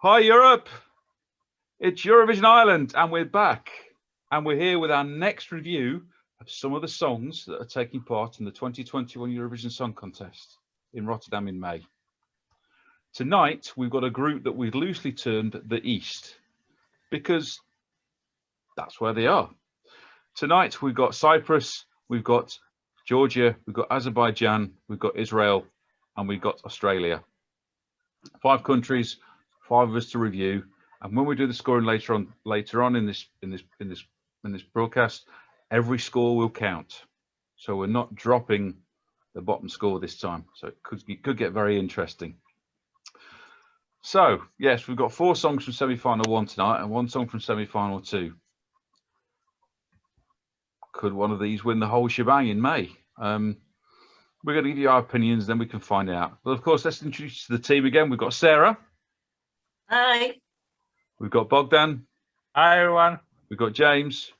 Hi Europe, it's Eurovision Ireland and we're back and we're here with our next review of some of the songs that are taking part in the 2021 Eurovision Song Contest in Rotterdam in May. Tonight we've got a group that we've loosely termed the East because that's where they are. Tonight we've got Cyprus, we've got Georgia, we've got Azerbaijan, we've got Israel and we've got Australia. 5 countries, 5 of us to review, and when we do the scoring later on in this broadcast, every score will count. So we're not dropping the bottom score this time. So it could get very interesting. So yes, we've got 4 songs from semi-final 1 tonight and 1 song from semi-final 2. Could one of these win the whole shebang in May? We're going to give you our opinions, then we can find out. But of course, let's introduce you to the team again. We've got Sarah. Hi. We've got Bogdan. Hi, everyone. We've got James.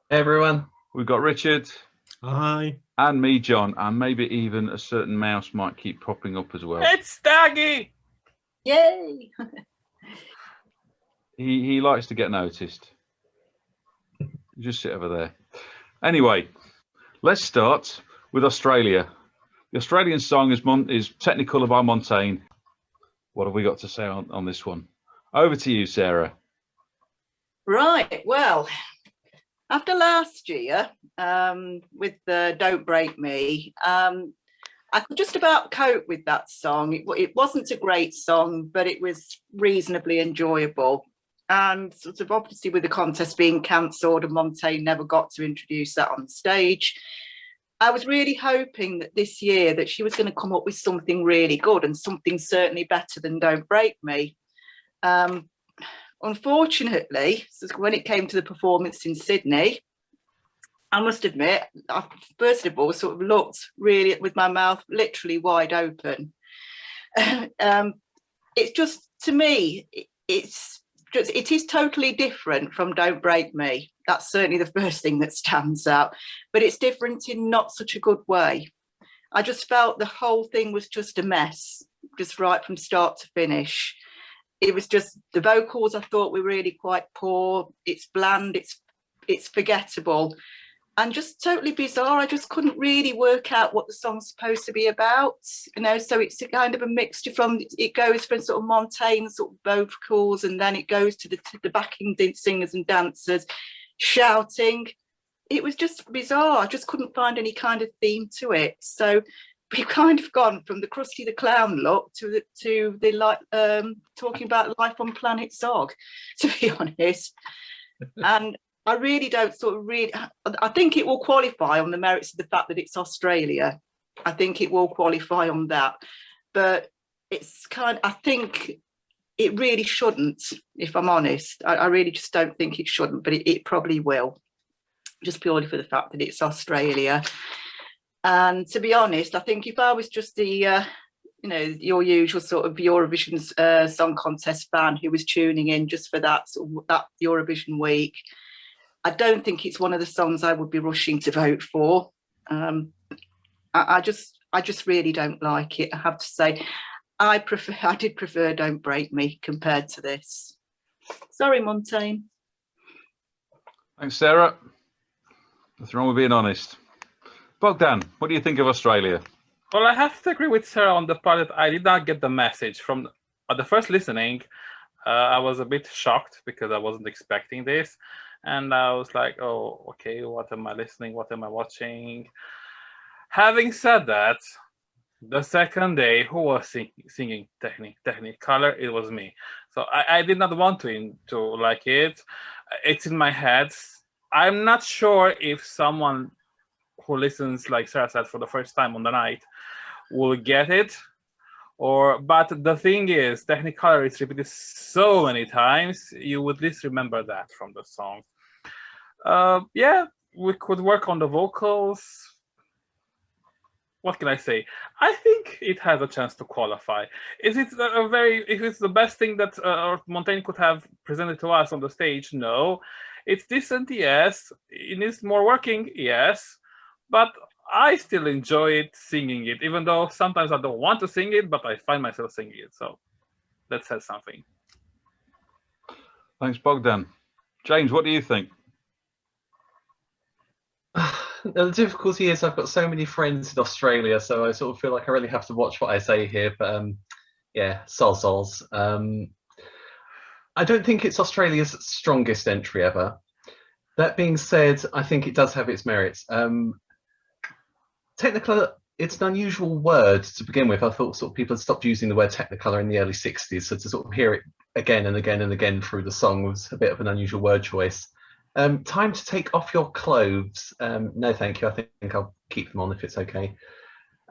Hey, everyone. We've got Richard. Hi. And me, John. And maybe even a certain mouse might keep popping up as well. It's Daggy. Yay. He likes to get noticed. Just sit over there. Anyway, let's start with Australia. The Australian song is Technicolor by Montaigne. What have we got to say on this one? Over to you, Sarah. Right. Well, after last year, with the Don't Break Me, I could just about cope with that song. It wasn't a great song, but it was reasonably enjoyable. And sort of obviously with the contest being cancelled and Montaigne never got to introduce that on stage, I was really hoping that this year that she was going to come up with something really good and something certainly better than Don't Break Me. Unfortunately, when it came to the performance in Sydney, I must admit, I first of all sort of looked really with my mouth literally wide open. It's just, to me, it is totally different from Don't Break Me. That's certainly the first thing that stands out, but it's different in not such a good way. I just felt the whole thing was just a mess, just right from start to finish. It was just, the vocals I thought were really quite poor. It's bland, it's forgettable and just totally bizarre. I just couldn't really work out what the song's supposed to be about, so it's a kind of a mixture from, it goes from sort of Montaigne sort of vocals and then it goes to the backing singers and dancers shouting. It was just bizarre. I just couldn't find any kind of theme to it. So we've kind of gone from the Krusty the Clown look to the talking about life on planet Zog, to be honest. And I really don't I think it will qualify on the merits of the fact that it's Australia. I think it will qualify on that. But I think it really shouldn't, if I'm honest. I really just don't think it shouldn't, but it probably will, just purely for the fact that it's Australia. And to be honest, I think if I was just the your usual sort of Eurovision Song Contest fan who was tuning in just for that Eurovision week, I don't think it's one of the songs I would be rushing to vote for. I just really don't like it, I have to say. I did prefer Don't Break Me compared to this. Sorry, Montaigne. Thanks, Sarah. Nothing wrong with being honest. Bogdan, what do you think of Australia? Well, I have to agree with Sarah on the part that I did not get the message from the first listening. I was a bit shocked because I wasn't expecting this. And I was like, oh, okay, what am I listening? What am I watching? Having said that, the second day, who was singing Technicolor? It was me. So I did not want to like it. It's in my head. I'm not sure if someone who listens, like Sarah said, for the first time on the night will get it. But the thing is, Technicolor is repeated so many times, you would at least remember that from the song. Yeah, we could work on the vocals. What can I say? I think it has a chance to qualify. If it's the best thing that Montaigne could have presented to us on the stage? No. It's decent, yes. It needs more working, yes. But I still enjoy it, singing it, even though sometimes I don't want to sing it, but I find myself singing it. So that says something. Thanks, Bogdan. James, what do you think? The difficulty is I've got so many friends in Australia, so I sort of feel like I really have to watch what I say here. But yeah, soz. I don't think it's Australia's strongest entry ever. That being said, I think it does have its merits. Technicolor, it's an unusual word to begin with. I thought sort of people had stopped using the word Technicolor in the early 60s, so to sort of hear it again and again and again through the song was a bit of an unusual word choice. Time to take off your clothes. No, thank you. I think I'll keep them on if it's okay.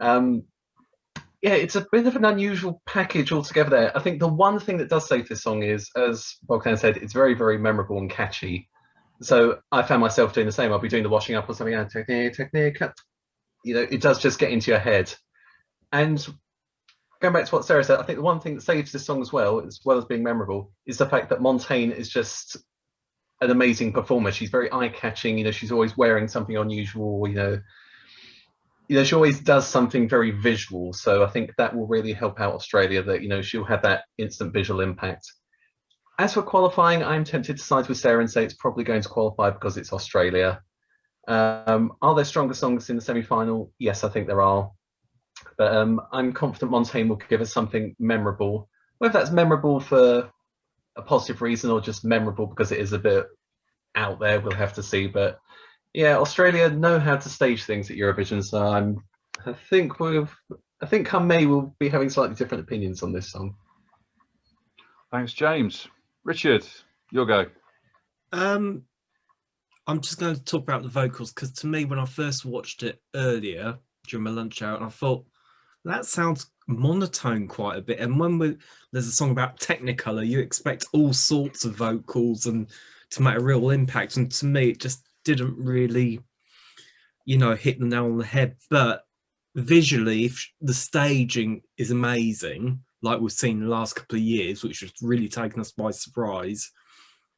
Yeah, it's a bit of an unusual package altogether there. I think the one thing that does save this song is, as Bogdan said, it's very, very memorable and catchy. So I found myself doing the same. I'll be doing the washing up or something, technique. You know, it does just get into your head. And going back to what Sarah said, I think the one thing that saves this song as well as being memorable, is the fact that Montaigne is just an amazing performer. She's very eye-catching. You know, she's always wearing something unusual. You know, she always does something very visual. So I think that will really help out Australia. That, you know, she'll have that instant visual impact. As for qualifying, I'm tempted to side with Sarah and say it's probably going to qualify because it's Australia. Are there stronger songs in the semi-final? Yes, I think there are. But I'm confident Montaigne will give us something memorable. Whether that's memorable for a positive reason or just memorable because it is a bit out there, we'll have to see. But yeah, Australia know how to stage things at Eurovision, so I think come May we'll be having slightly different opinions on this song. Thanks, James. Richard, your go. I'm just going to talk about the vocals because to me, when I first watched it earlier during my lunch hour, I thought that sounds monotone quite a bit. And when there's a song about Technicolor, you expect all sorts of vocals and to make a real impact. And to me, it just didn't really, you know, hit the nail on the head. But visually, if the staging is amazing, like we've seen in the last couple of years, which has really taken us by surprise,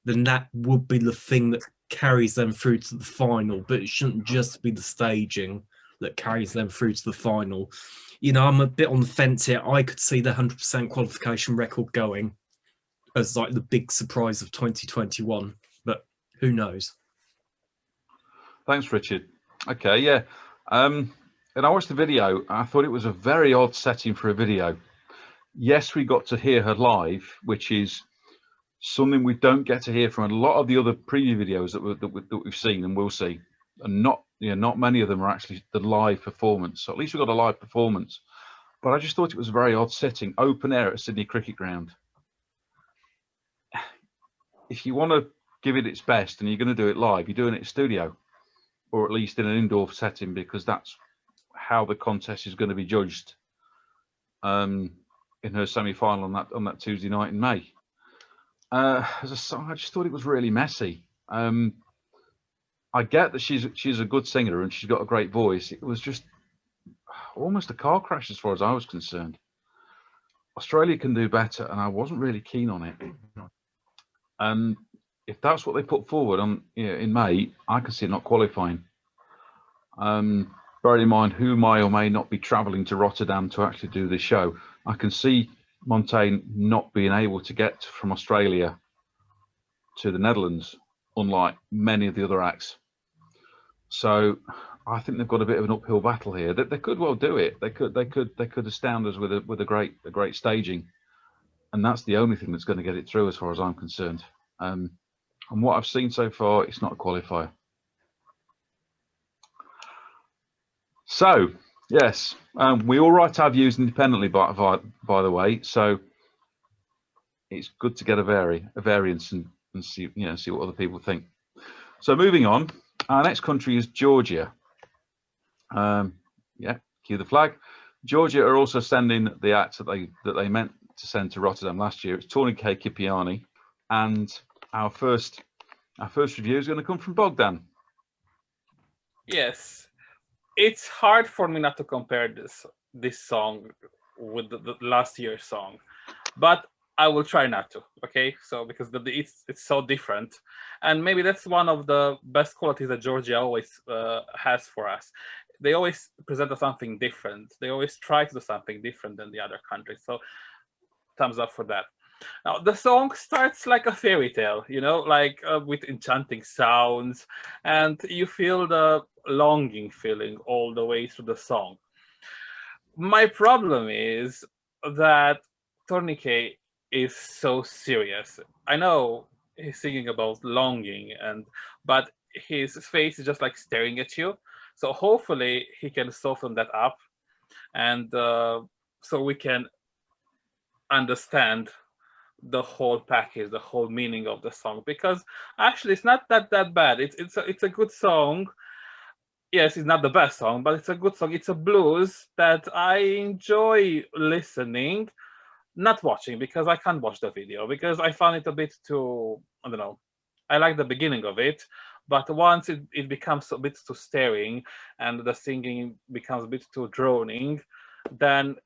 then that would be the thing that carries them through to the final. But it shouldn't just be the staging that carries them through to the final. You know, I'm a bit on the fence here. I could see the 100% qualification record going as like the big surprise of 2021, but who knows? Thanks, Richard. Okay, yeah. And I watched the video. I thought it was a very odd setting for a video. Yes, we got to hear her live, which is something we don't get to hear from a lot of the other preview videos that we've seen and will see. And not many of them are actually the live performance. So at least we got a live performance. But I just thought it was a very odd setting, open air at Sydney Cricket Ground. If you want to give it its best and you're going to do it live, you're doing it in studio, or at least in an indoor setting, because that's how the contest is going to be judged in her semi-final on that Tuesday night in May. As a song, I just thought it was really messy. I get that she's a good singer and she's got a great voice. It was just almost a car crash as far as I was concerned. Australia can do better, and I wasn't really keen on it. And if that's what they put forward in May, I can see it not qualifying. Bearing in mind who may or may not be travelling to Rotterdam to actually do this show, I can see Montaigne not being able to get from Australia to the Netherlands, unlike many of the other acts. So I think they've got a bit of an uphill battle here. They could well do it. They could astound us with a great staging, and that's the only thing that's going to get it through, as far as I'm concerned. And what I've seen so far, it's not a qualifier. So yes, we all write our views independently, by the way. So it's good to get a variance and see see what other people think. So moving on, our next country is Georgia. Yeah, cue the flag. Georgia are also sending the act that they meant to send to Rotterdam last year. It's Tourniquet Kipiani, and our first review is going to come from Bogdan. Yes, it's hard for me not to compare this song with the last year's song, but I will try not to. Okay, so because it's so different, and maybe that's one of the best qualities that Georgia always has for us. They always present us something different. They always try to do something different than the other countries. So thumbs up for that. Now, the song starts like a fairy tale, you know, like with enchanting sounds, and you feel the longing feeling all the way through the song. My problem is that Tourniquet is so serious. I know he's singing about longing, but his face is just like staring at you. So hopefully he can soften that up, and so we can understand the whole package, the whole meaning of the song. Because actually, it's not that bad. It's a good song. Yes, it's not the best song, but it's a good song. It's a blues that I enjoy listening, not watching, because I can't watch the video because I found it a bit too, I don't know. I like the beginning of it, but once it becomes a bit too staring and the singing becomes a bit too droning, then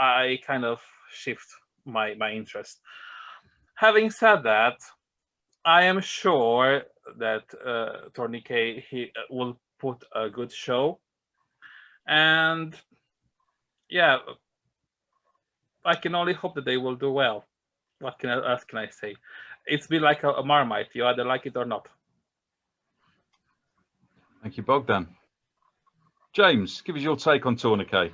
I kind of shift my interest. Having said that, I am sure that Tourniquet he will put a good show, and yeah, I can only hope that they will do well. What else can I say? It's been like a Marmite. You either like it or not. Thank you, Bogdan. James, give us your take on Tourniquet.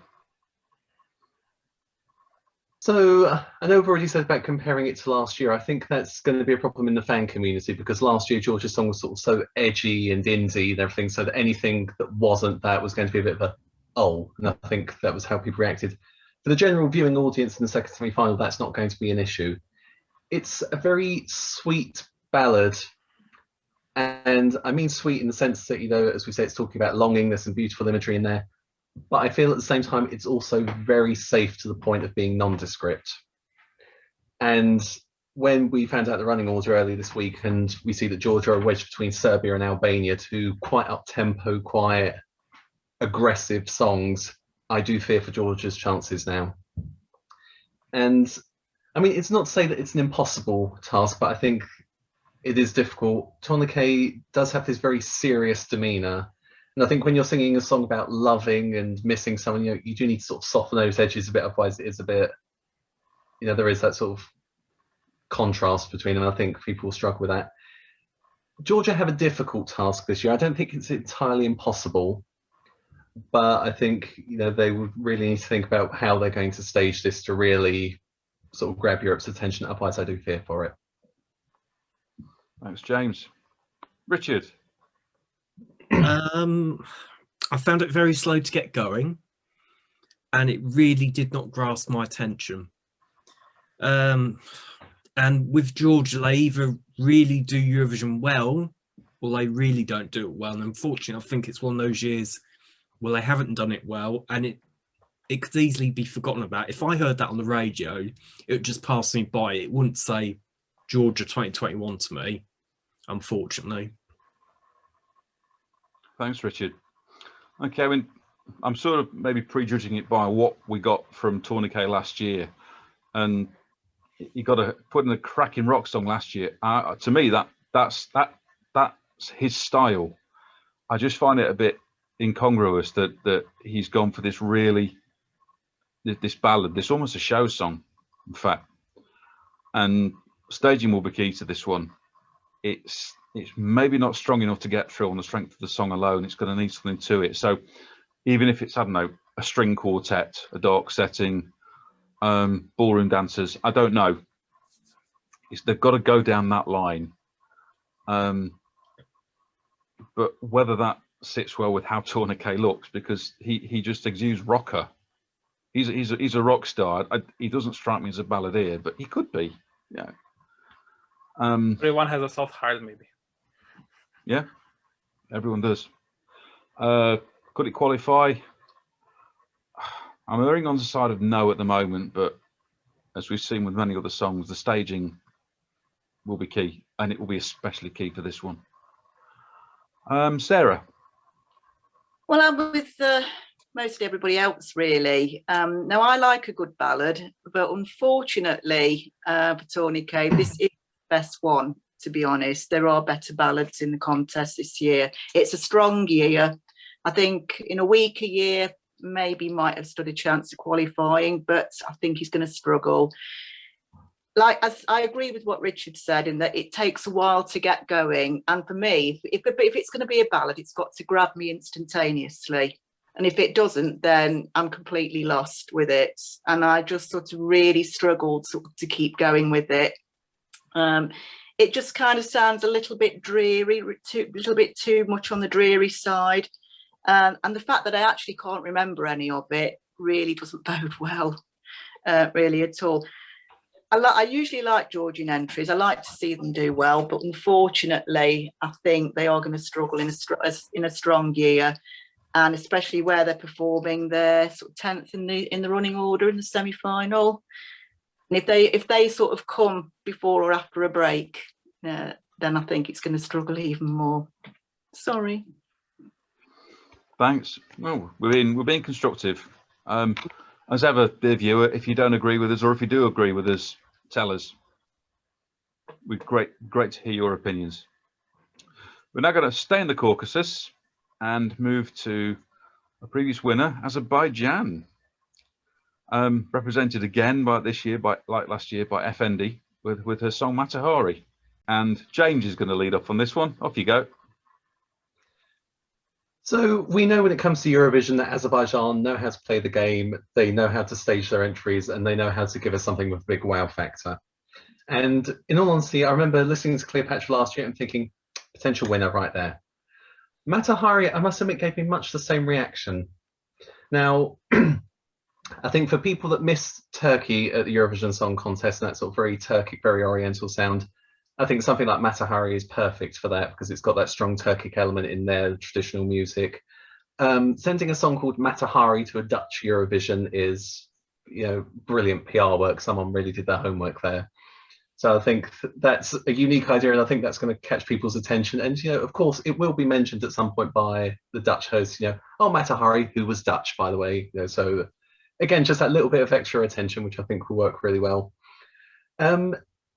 So I know we've already said about comparing it to last year. I think that's going to be a problem in the fan community because last year George's song was sort of so edgy and indie and everything, so that anything that wasn't that was going to be a bit of a and I think that was how people reacted. For the general viewing audience in the second semi-final, that's not going to be an issue. It's a very sweet ballad, and I mean sweet in the sense that, you know, as we say, it's talking about longing. There's some beautiful imagery in there. But I feel at the same time, it's also very safe to the point of being nondescript. And when we found out the running order earlier this week, and we see that Georgia are wedged between Serbia and Albania, two quite up-tempo, quiet, aggressive songs, I do fear for Georgia's chances now. And I mean, it's not to say that it's an impossible task, but I think it is difficult. Tourniquet does have this very serious demeanour. And I think when you're singing a song about loving and missing someone, you do need to sort of soften those edges a bit. Otherwise, it is a bit, you know, there is that sort of contrast between them. And I think people will struggle with that. Georgia have a difficult task this year. I don't think it's entirely impossible, but I think, you know, they would really need to think about how they're going to stage this to really sort of grab Europe's attention. Otherwise, I do fear for it. Thanks, James. Richard. I found it very slow to get going, and it really did not grasp my attention. And with Georgia, they either really do Eurovision well, or they really don't do it well. And unfortunately, I think it's one of those years where they haven't done it well, and it could easily be forgotten about. If I heard that on the radio, it would just pass me by. It wouldn't say Georgia 2021 to me, unfortunately. Thanks, Richard. Okay, I'm sort of maybe prejudging it by what we got from Tourniquet last year, and you got to put in a cracking rock song last year. To me, that's his style. I just find it a bit incongruous that he's gone for this ballad, this almost a show song, in fact. And staging will be key to this one. It's maybe not strong enough to get through on the strength of the song alone. It's going to need something to it. So even if it's, I don't know, a string quartet, a dark setting, ballroom dancers, I don't know. They've got to go down that line. But whether that sits well with how Tourniquet looks, because he just exudes rocker. He's a rock star. He doesn't strike me as a balladeer, but he could be. Yeah. Everyone has a soft heart, maybe. Yeah, everyone does. Could it qualify? I'm erring on the side of no at the moment, but as we've seen with many other songs, the staging will be key, and it will be especially key for this one. Sarah. Well, I'm with mostly everybody else, really. Now, I like a good ballad, but unfortunately for Tourniquet, this is the best one, to be honest. There are better ballads in the contest this year. It's a strong year. I think in a weaker year, maybe might have stood a chance of qualifying, but I think he's going to struggle. like, as I agree with what Richard said in that it takes a while to get going. And for me, if it's going to be a ballad, it's got to grab me instantaneously. And if it doesn't, then I'm completely lost with it. And I just sort of really struggled to keep going with it. It just kind of sounds a little bit dreary, a little bit too much on the dreary side. And the fact that I actually can't remember any of it really doesn't bode well, really at all. I usually like Georgian entries. I like to see them do well, but unfortunately, I think they are going to struggle in a strong year, and especially where they're performing, they're sort of 10th in the running order in the semi-final. And if they sort of come before or after a break, then I think it's going to struggle even more. Sorry. Thanks. Well, we're being constructive. As ever, dear viewer, if you don't agree with us, or if you do agree with us, tell us. We're great to hear your opinions. We're now going to stay in the Caucasus and move to a previous winner, Azerbaijan, represented again like last year by FND with her song Matahari. And James is going to lead off on this one. Off you go. So we know when it comes to Eurovision that Azerbaijan know how to play the game, they know how to stage their entries, and they know how to give us something with a big wow factor. And in all honesty, I remember listening to Cleopatra last year and thinking, potential winner right there. Matahari, I must admit, gave me much the same reaction. Now, I think for people that missed Turkey at the Eurovision Song Contest, and that sort of very Turkic, very Oriental sound, I think something like Matahari is perfect for that because it's got that strong Turkic element in there, traditional music. Sending a song called Matahari to a Dutch Eurovision is, brilliant PR work. Someone really did their homework there. So I think that's a unique idea, and I think that's going to catch people's attention. And, of course, it will be mentioned at some point by the Dutch host, oh, Matahari, who was Dutch, by the way. So, again, just that little bit of extra attention, which I think will work really well.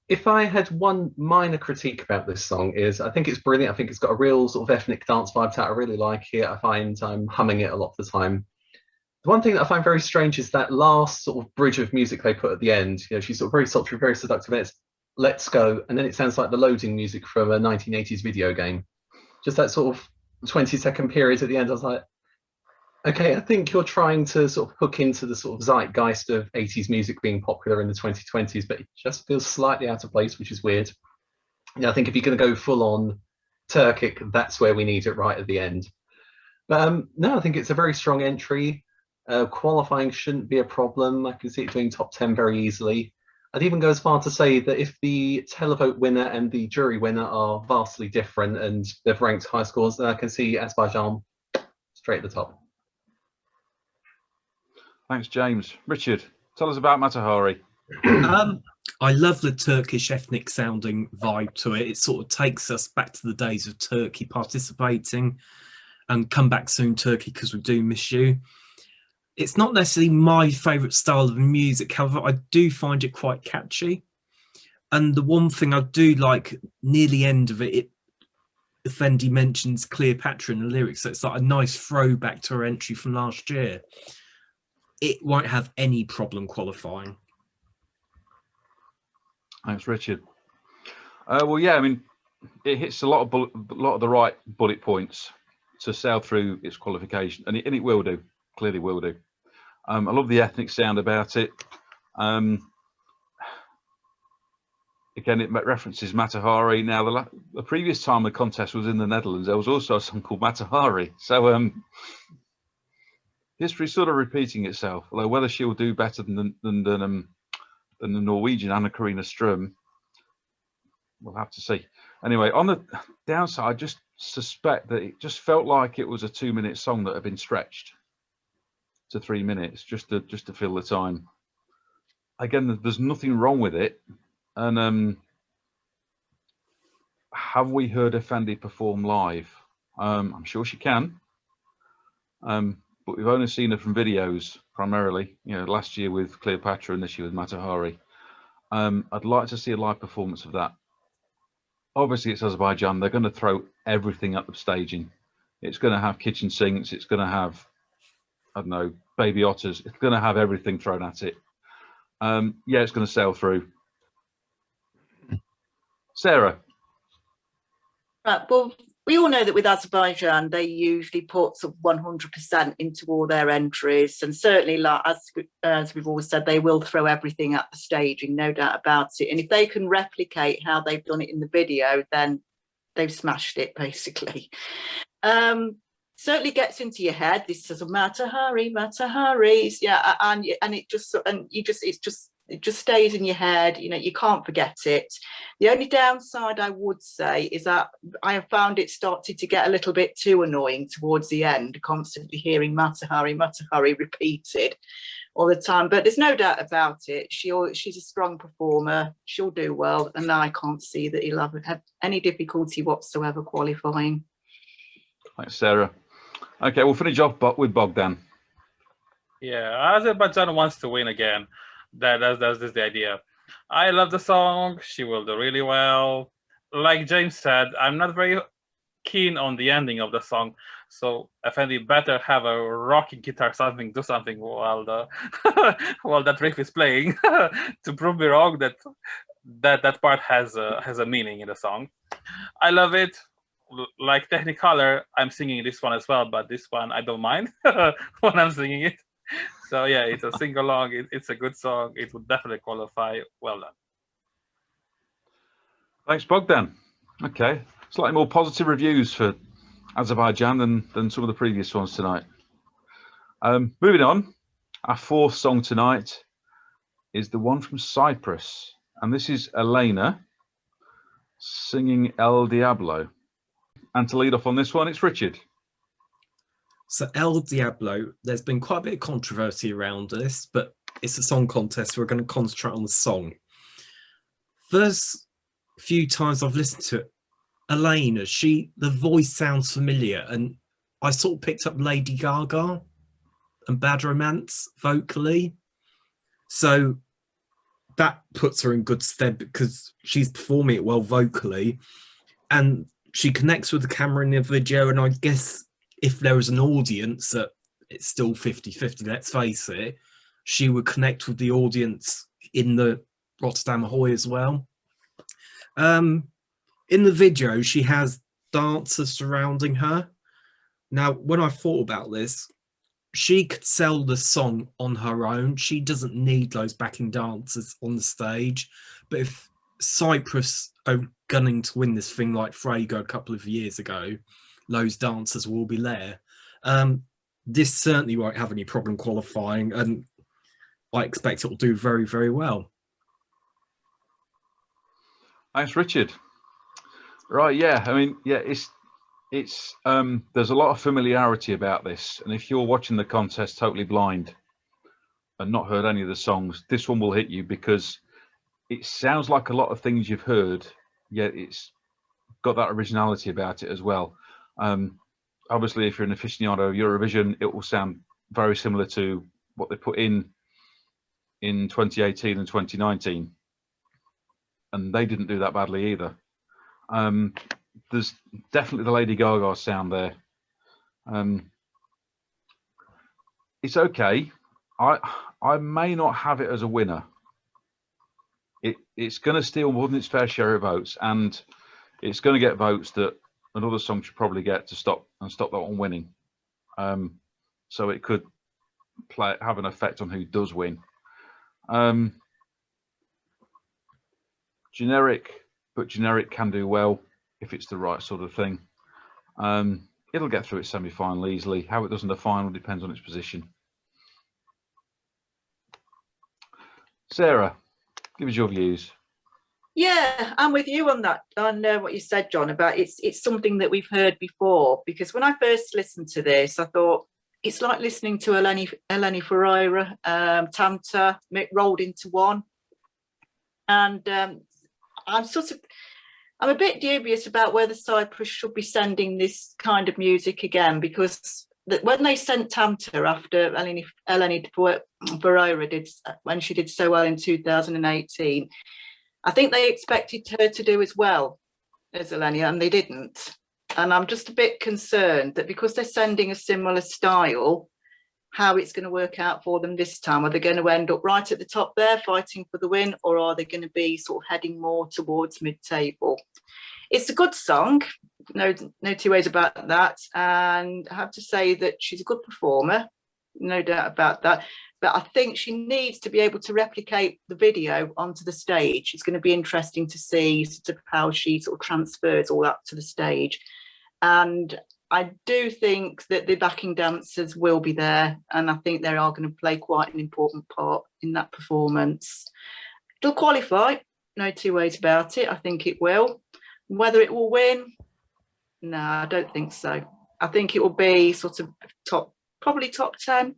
If I had one minor critique about this song is I think it's brilliant. I think it's got a real sort of ethnic dance vibe to it. I really like it. I find I'm humming it a lot of the time. The one thing that I find very strange is that last sort of bridge of music they put at the end. She's sort of very sultry, very seductive, and it's let's go. And then it sounds like the loading music from a 1980s video game. Just that sort of 20-second period at the end. I was like, okay, I think you're trying to sort of hook into the sort of zeitgeist of 80s music being popular in the 2020s, but it just feels slightly out of place, which is weird. I think if you're going to go full on Turkic, that's where we need it right at the end. But no, I think it's a very strong entry. Qualifying shouldn't be a problem. I can see it doing top 10 very easily. I'd even go as far to say that if the televote winner and the jury winner are vastly different and they've ranked high scores, then I can see Azerbaijan straight at the top. Thanks, James. Richard, tell us about Matahari. I love the Turkish ethnic sounding vibe to it. It sort of takes us back to the days of Turkey participating, and come back soon, Turkey, because we do miss you. It's not necessarily my favourite style of music, however, I do find it quite catchy. And the one thing I do like near the end of it, Fendi mentions Cleopatra in the lyrics, so it's like a nice throwback to her entry from last year. It won't have any problem qualifying. Thanks, Richard. Well, yeah, I mean, it hits a lot of the right bullet points to sail through its qualification, and it will do. Clearly, will do. I love the ethnic sound about it. Again, it references Matahari. Now, the previous time the contest was in the Netherlands, there was also a song called Matahari. So history's sort of repeating itself. Although whether she'll do better than the Norwegian Anna-Karina Strum, we'll have to see. Anyway, on the downside, I just suspect that it just felt like it was a 2-minute song that had been stretched to 3 minutes just to fill the time. Again, there's nothing wrong with it. And have we heard Effendi perform live? I'm sure she can. But we've only seen her from videos primarily, last year with Cleopatra and this year with Matahari. I'd like to see a live performance of that. Obviously, it's Azerbaijan. They're going to throw everything at the staging. It's going to have kitchen sinks. It's going to have, I don't know, baby otters. It's going to have everything thrown at it. Yeah, it's going to sail through. Sarah. Right, well, we all know that with Azerbaijan, they usually put sort of 100% into all their entries, and certainly, like as we've always said, they will throw everything at the staging, no doubt about it. And if they can replicate how they've done it in the video, then they've smashed it, basically. Certainly gets into your head. This says Mata Hari, yeah, and it just stays in your head. You know, you can't forget it. The only downside I would say is that I have found it started to get a little bit too annoying towards the end, constantly hearing Mata Hari repeated all the time. But there's no doubt about it. She's a strong performer. She'll do well, and I can't see that he'll have any difficulty whatsoever qualifying. Thanks, Sarah. Okay, we'll finish off with Bogdan. Yeah, Azerbaijan wants to win again. That's the idea. I love the song. She will do really well. Like James said, I'm not very keen on the ending of the song. So Effendi better have a rocking guitar, do something while while that riff is playing to prove me wrong that part has a meaning in the song. I love it. Like Technicolor, I'm singing this one as well, but this one I don't mind when I'm singing it. So yeah, it's a sing along. It's a good song. It would definitely qualify. Well done. Thanks, Bogdan. Okay, slightly more positive reviews for Azerbaijan than some of the previous ones tonight. Moving on, our fourth song tonight is the one from Cyprus, and this is Elena singing El Diablo. And to lead off on this one, it's Richard. So El Diablo, there's been quite a bit of controversy around this, but it's a song contest. So we're going to concentrate on the song. First few times I've listened to it, Elena, the voice sounds familiar, and I sort of picked up Lady Gaga and Bad Romance vocally. So that puts her in good stead because she's performing it well vocally, and she connects with the camera in the video. And I guess if there was an audience, it's still 50-50, let's face it, she would connect with the audience in the Rotterdam Ahoy as well. In the video, she has dancers surrounding her. Now, when I thought about this, she could sell the song on her own. She doesn't need those backing dancers on the stage. But if Cyprus are gunning to win this thing like Frago a couple of years ago, those dancers will be there. This certainly won't have any problem qualifying, and I expect it will do very, very well. Thanks, Richard. Right, yeah, I mean, yeah, it's there's a lot of familiarity about this, and if you're watching the contest totally blind and not heard any of the songs, this one will hit you because it sounds like a lot of things you've heard, yet it's got that originality about it as well. Obviously, if you're an aficionado of Eurovision, it will sound very similar to what they put in 2018 and 2019, and they didn't do that badly either. There's definitely the Lady Gaga sound there. It's okay. I may not have it as a winner. It's going to steal more than its fair share of votes, and it's going to get votes that another song should probably get to stop that one winning. So it could have an effect on who does win. Generic, but generic can do well if it's the right sort of thing. It'll get through its semi-final easily. How it does in the final depends on its position. Sarah, give us your views. Yeah, I'm with you on that. I know what you said, John, about it's something that we've heard before, because when I first listened to this, I thought it's like listening to Eleni Ferreira, Tanta rolled into one. And I'm a bit dubious about whether Cyprus should be sending this kind of music again, because when they sent Tanta after Eleni Ferreira when she did so well in 2018, I think they expected her to do as well as Eleni, and they didn't. And I'm just a bit concerned that because they're sending a similar style, how it's going to work out for them this time. Are they going to end up right at the top there fighting for the win, or are they going to be sort of heading more towards mid-table? It's a good song, no two ways about that, and I have to say that she's a good performer, no doubt about that, but I think she needs to be able to replicate the video onto the stage. It's going to be interesting to see sort of how she sort of transfers all that to the stage. And I do think that the backing dancers will be there, and I think they are going to play quite an important part in that performance. It'll qualify, no two ways about it. I think it will. Whether it will win, no, I don't think so. I think it will be sort of probably top 10,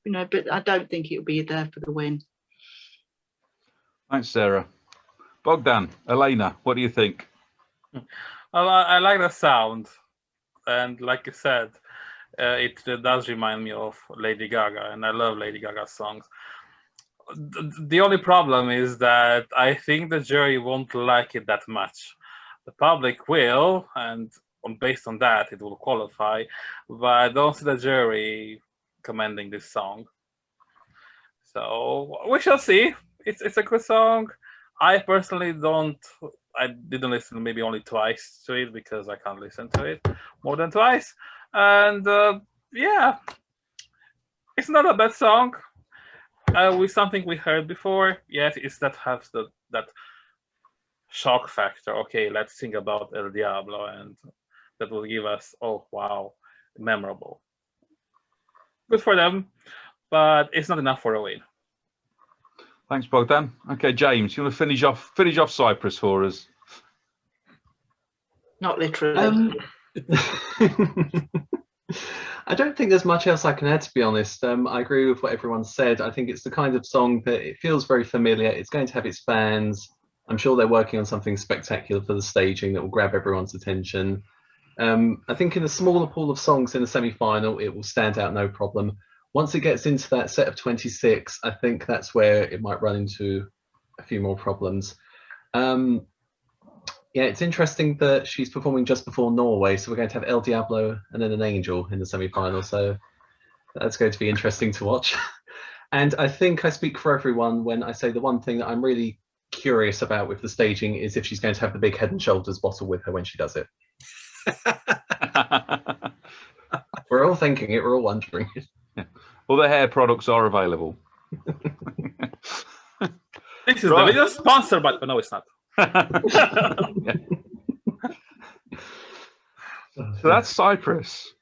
you know, but I don't think it will be there for the win. Thanks, Sarah. Bogdan, Elena, what do you think? Well, I like the sound, and like you said, it does remind me of Lady Gaga, and I love Lady Gaga's songs. The only problem is that I think the jury won't like it that much. The public will, and based on that, it will qualify, but I don't see the jury commending this song. So we shall see. It's a good song. I personally I didn't listen maybe only twice to it because I can't listen to it more than twice. And yeah, it's not a bad song. With something we heard before. Yes, it's that has that shock factor. Okay, let's think about El Diablo, and that will give us, oh wow, memorable. Good for them, but it's not enough for a win. Thanks, Bogdan. Okay, James, you want to finish off Cyprus for us? Not literally. I don't think there's much else I can add, to be honest. I agree with what everyone said. I think it's the kind of song that it feels very familiar. It's going to have its fans. I'm sure they're working on something spectacular for the staging that will grab everyone's attention. I think in the smaller pool of songs in the semi-final, it will stand out no problem. Once it gets into that set of 26, I think that's where it might run into a few more problems. Yeah, it's interesting that she's performing just before Norway, so we're going to have El Diablo and then an angel in the semi-final, so that's going to be interesting to watch. And I think I speak for everyone when I say the one thing that I'm really curious about with the staging is if she's going to have the big Head and Shoulders bottle with her when she does it. We're all thinking it, we're all wondering. Well, the hair products are available. This is the video sponsored, but no, it's not. Yeah. So that's Cyprus.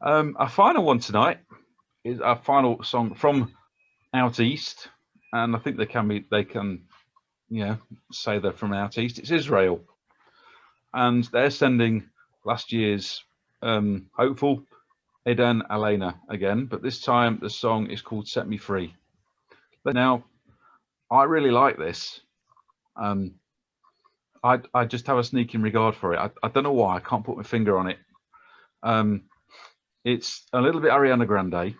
Our final one tonight is our final song from out east, and I think they can say they're from out east. It's Israel, and they're sending last year's hopeful Eden Elena again, but this time the song is called Set Me Free. But now I really like this. I just have a sneaking regard for it. I don't know why. I can't put my finger on it. It's a little bit Ariana Grande.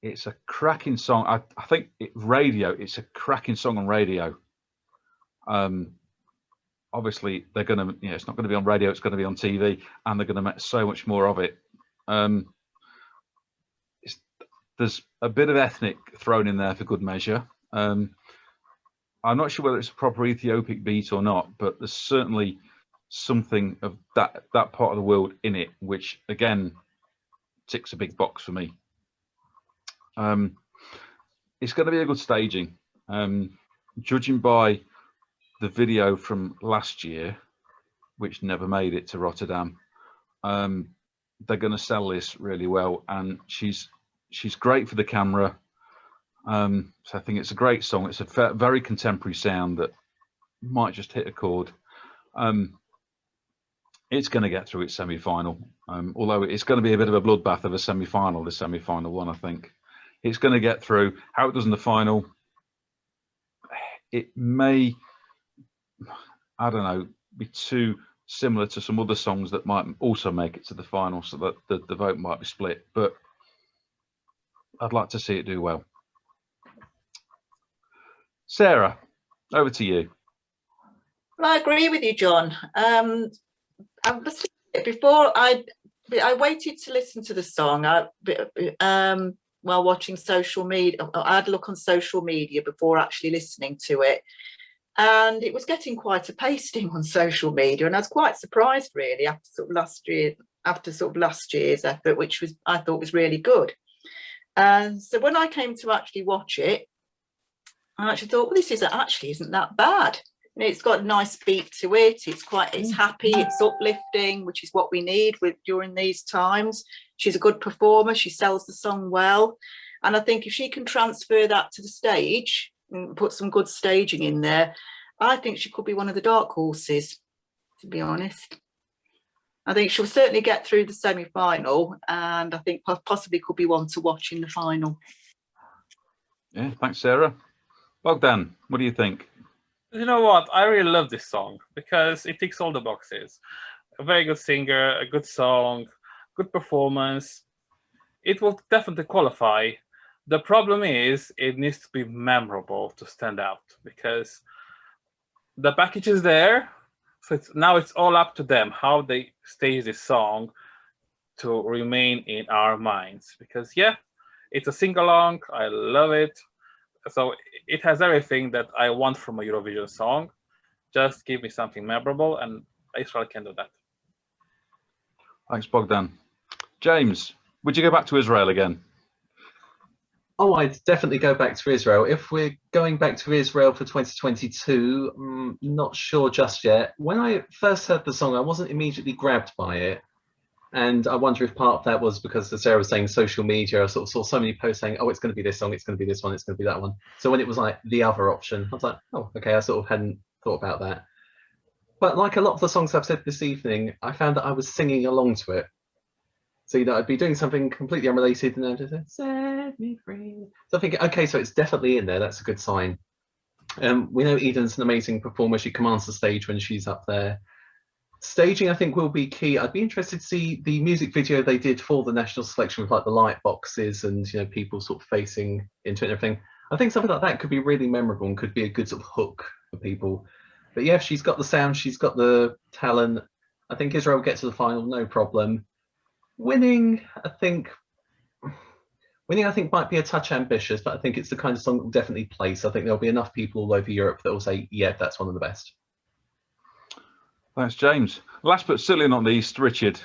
It's a cracking song. I think it's a cracking song on radio. Obviously they're gonna, it's not going to be on radio. It's going to be on TV, and they're going to make so much more of it. There's a bit of ethnic thrown in there for good measure. I'm not sure whether it's a proper Ethiopic beat or not, but there's certainly something of that part of the world in it, which again ticks a big box for me. It's going to be a good staging. Judging by the video from last year, which never made it to Rotterdam, they're going to sell this really well, and she's great for the camera. So I think it's a great song. It's a very contemporary sound that might just hit a chord. It's going to get through its semi-final, although it's going to be a bit of a bloodbath of a semi-final, the semi-final one. I think it's going to get through. How it does in the final, it may, I don't know, be too similar to some other songs that might also make it to the final, so that the vote might be split, but I'd like to see it do well. Sarah, over to you. Well, I agree with you, John. Before I I waited to listen to the song while watching social media. I had a look on social media before actually listening to it. And it was getting quite a pasting on social media. And I was quite surprised, really, after sort of last year's effort, which I thought was really good. And so when I came to actually watch it, I actually thought, well, this isn't that bad. You know, it's got a nice beat to it. It's happy, it's uplifting, which is what we need during these times. She's a good performer. She sells the song well. And I think if she can transfer that to the stage and put some good staging in there, I think she could be one of the dark horses, to be honest. I think she'll certainly get through the semi-final, and I think possibly could be one to watch in the final. Yeah, thanks, Sarah. Bogdan, what do you think? You know what? I really love this song because it ticks all the boxes. A very good singer, a good song, good performance. It will definitely qualify. The problem is it needs to be memorable to stand out, because the package is there. So now it's all up to them how they stage this song to remain in our minds. Because yeah, it's a sing-along. I love it. So it has everything that I want from a Eurovision song. Just give me something memorable, and Israel can do that. Thanks, Bogdan. James, would you go back to Israel again? Oh, I'd definitely go back to Israel. If we're going back to Israel for 2022, not sure just yet. When I first heard the song, I wasn't immediately grabbed by it. And I wonder if part of that was because, as Sarah was saying, social media, I sort of saw so many posts saying, oh, it's going to be this song, it's going to be this one, it's going to be that one. So when it was like the other option, I was like, oh, okay, I sort of hadn't thought about that. But like a lot of the songs I've said this evening, I found that I was singing along to it. So, you know, I'd be doing something completely unrelated and then just say, set me free. So I think, okay, so it's definitely in there. That's a good sign. We know Eden's an amazing performer. She commands the stage when she's up there. Staging, I think, will be key. I'd be interested to see the music video they did for the national selection with like the light boxes and, you know, people sort of facing into it and everything. I think something like that could be really memorable and could be a good sort of hook for people. But yeah, she's got the sound, she's got the talent. I think Israel will get to the final, no problem. Winning, I think might be a touch ambitious, but I think it's the kind of song that will definitely place. I think there'll be enough people all over Europe that will say, yeah, that's one of the best. Thanks, James. Last but certainly not least, Richard.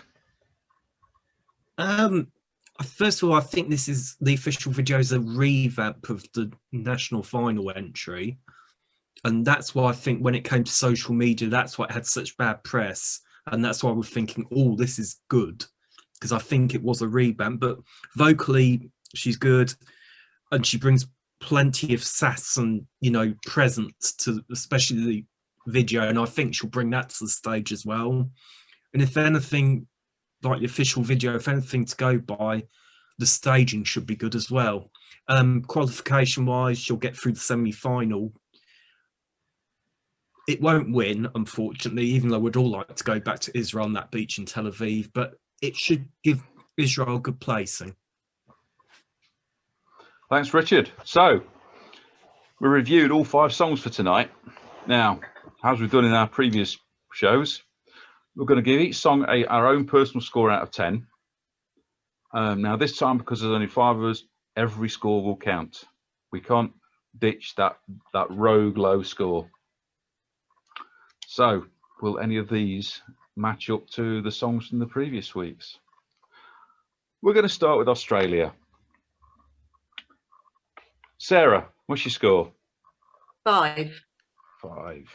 First of all, I think this is the official video is a revamp of the national final entry. And that's why I think when it came to social media, that's why it had such bad press. And that's why we're thinking, oh, this is good. Because I think it was a revamp, but vocally she's good, and she brings plenty of sass and, you know, presence to especially the video, and I think she'll bring that to the stage as well. And if anything, like the official video, if anything to go by, the staging should be good as well. Qualification wise, she'll get through the semi-final. It won't win, unfortunately, even though we'd all like to go back to Israel on that beach in Tel Aviv, but it should give Israel good placing. Thanks, Richard. So we reviewed all 5 songs for tonight. Now, as we've done in our previous shows, we're going to give each song our own personal score out of 10. Now, this time, because there's only 5 of us, every score will count. We can't ditch that rogue low score. So, will any of these match up to the songs from the previous weeks? We're going to start with Australia. Sarah, what's your score? 5. 5.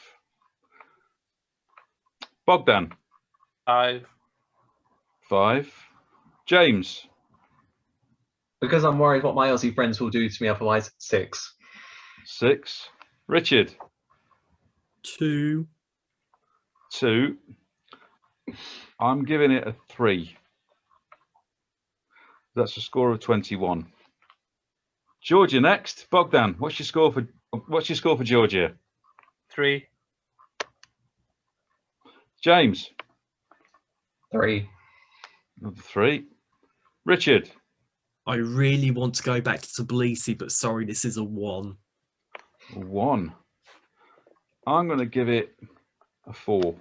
Bogdan? 5. 5. James? Because I'm worried what my Aussie friends will do to me otherwise, 6. 6. Richard? 2. 2. I'm giving it a 3. That's a score of 21. Georgia next. Bogdan, what's your score for Georgia? 3. James? 3. Another 3. Richard? I really want to go back to Tbilisi, but sorry, this is a 1. 1. I'm going to give it a 4.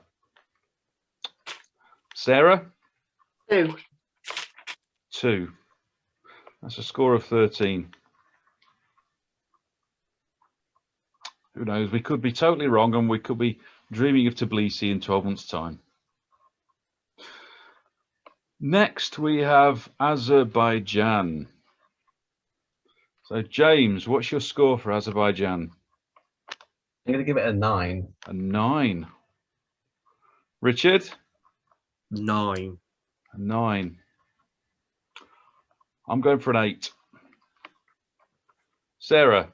Sarah? 2. 2. That's a score of 13. Who knows? We could be totally wrong, and we could be dreaming of Tbilisi in 12 months' time. Next, we have Azerbaijan. So, James, what's your score for Azerbaijan? I'm going to give it a 9. A 9. Richard? 9. A 9. I'm going for an 8. Sarah?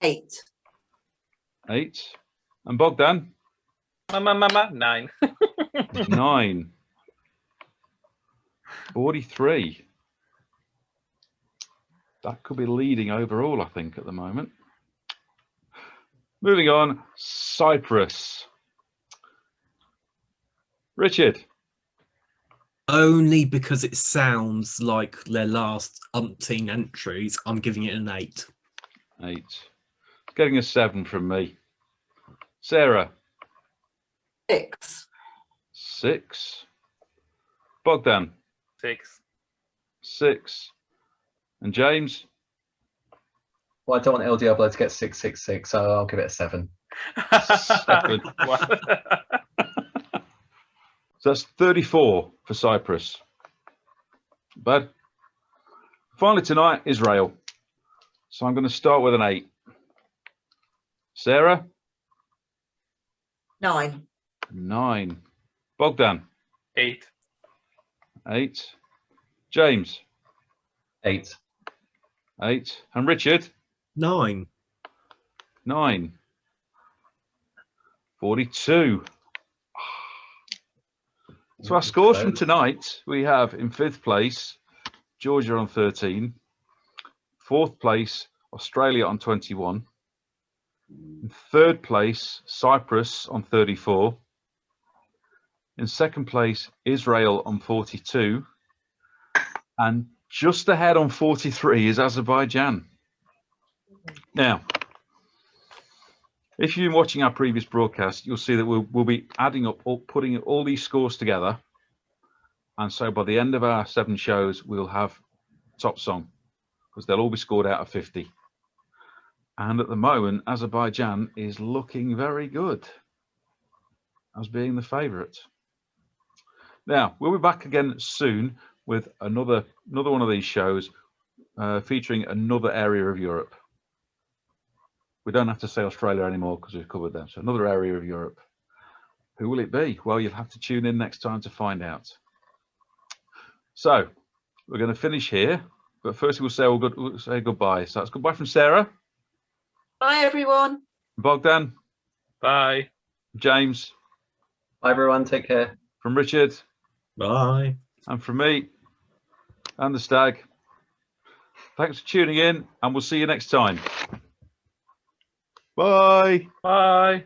8. 8. And Bogdan? 9. 9. 43. That could be leading overall, I think, at the moment. Moving on, Cyprus. Richard? Only because it sounds like their last umpteen entries, I'm giving it an 8. 8. It's getting a 7 from me. Sarah? 6. 6. Bogdan? 6. 6. And James? Well, I don't want El Diablo to get 666, so I'll give it a 7. 7. So that's 34 for Cyprus. But finally tonight, Israel. So I'm going to start with an 8. Sarah? 9. 9. Bogdan? 8. 8. James? 8. 8. And Richard? 9. 9. 42. So our scores from tonight, we have in 5th place, Georgia on 13. 4th place, Australia on 21. In 3rd place, Cyprus on 34. In 2nd place, Israel on 42. And just ahead on 43 is Azerbaijan. Now, if you've been watching our previous broadcast, you'll see that we'll be adding up, putting all these scores together. And so by the end of our 7 shows, we'll have top song, because they'll all be scored out of 50. And at the moment, Azerbaijan is looking very good as being the favourite. Now, we'll be back again soon with another one of these shows featuring another area of Europe. We don't have to say Australia anymore because we've covered them. So another area of Europe. Who will it be? Well, you'll have to tune in next time to find out. So we're going to finish here, but first we'll say goodbye. So that's goodbye from Sarah. Bye, everyone. Bogdan. Bye. James. Bye, everyone. Take care. From Richard. Bye. And from me and the Stag. Thanks for tuning in, and we'll see you next time. Bye. Bye.